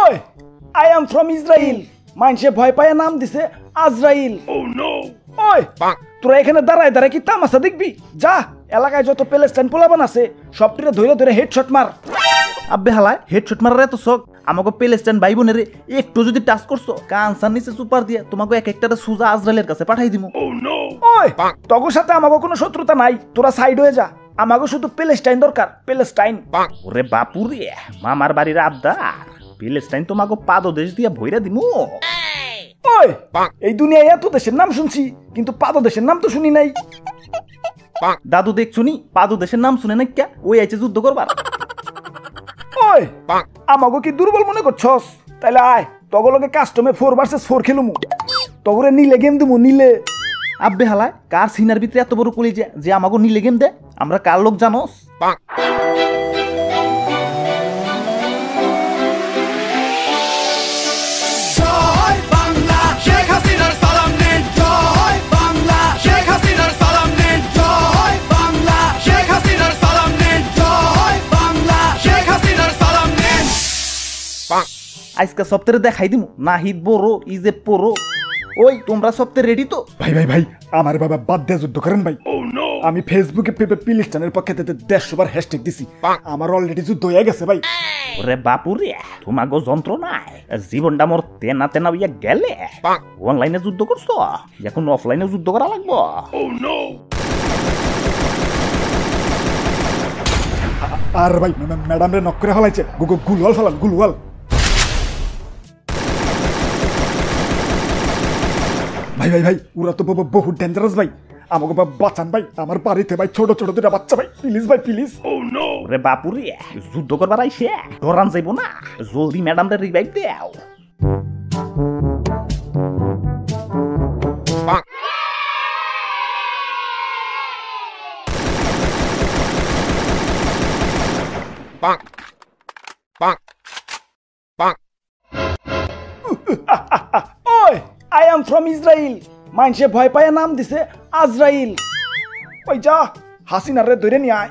ওই I am from Israel মানুষে ভয় পায় নাম দিছে আজরাইল ওই তোরা এখানে দাঁড়ায় দাঁড়ায় কি তামাশা দেখবি যা এলাকায় যত প্যালেস্টাইন পোলাবান আছে সবটিরে ধরে ধরে হেডশট মার আব্বে হালায় হেডশট মারার এত শখ আমাকে প্যালেস্টাইন ভাই বোনের একটু যদি টাচ করছো কানসার নিচে সুপার দিয়ে তোমাকে এক একটা সুজা আজরাইলের কাছে পাঠাই দিমু ওই তগর সাথে আমাকে কোনো শত্রুতা নাই তোরা সাইড হয়ে যা আমাকে শুধু প্যালেস্টাইন দরকার প্যালেস্টাইন ওরে বাপুরে মামার বাড়ির আবদার প্যালেস্টাইন তোমাকে পাদদেশ দিয়ে ভইরা দিমু ওই এই দুনিয়ায় এত দেশের নাম শুনছি কিন্তু পাদদেশের নাম তো শুনি নাই দাদু দেখছুনি পাদদেশের নাম শুনে নাই কে ওই আইছে যুদ্ধ করবার ওই আমাকে কি দুর্বল মনে করছস তাইলে আয় তগলকে কাস্টমে 4 vs 4 খেলুমু তগরে নিলে গেম দিমু নিলে আব্বে হালায় কার সিনার ভিতরে এত বড় কলিজা যে আমাকে নিলে গেম দে আমরা কার লোক জানোস আজকে সপ্তাহে দেখাই দিমু নাহিদ বড় ইজে পড়ো ওই তোমরা সপ্তাহে রেডি তো ভাই ভাই ভাই আমার বাবা বাদ দিয়ে যুদ্ধ করেন ভাই আমি ফেসবুকে প্যালেস্টাইনের পক্ষে 150 বার হ্যাশট্যাগ দিছি আমার অলরেডি যুদ্ধ হয়ে গেছে ভাই ওরে বাপুরে তোমাগো যন্ত্রণায় জীবনটা মোর তেনা তেনা হইয়া গেলে অনলাইনে যুদ্ধ করছো এখন অফলাইনে যুদ্ধ করা লাগবো আর ভাই ম্যাডাম রে নক করে ফেলাইছে গুলওয়াল ফেলান গুলওয়াল ভাই ভাই ভাই ওরা তো বহুত ডেঞ্জারাস ভাই আমাকে বাঁচান ভাই আমার বাড়িতে ভাই ছোট ছোট দুটা বাচ্চা ভাই প্লিজ ভাই প্লিজ ওরে বাপুরে যুদ্ধ করবার আইছে ডরান যাইব না জলদি ম্যাডাম রে রিভাইভ দাও ওই আই এম ফ্রম ইসরায়েল মানুষে ভয় পায় নাম দিছে আজরাইল ওই যা হাসিনার রে ধরে নিয়ে আয়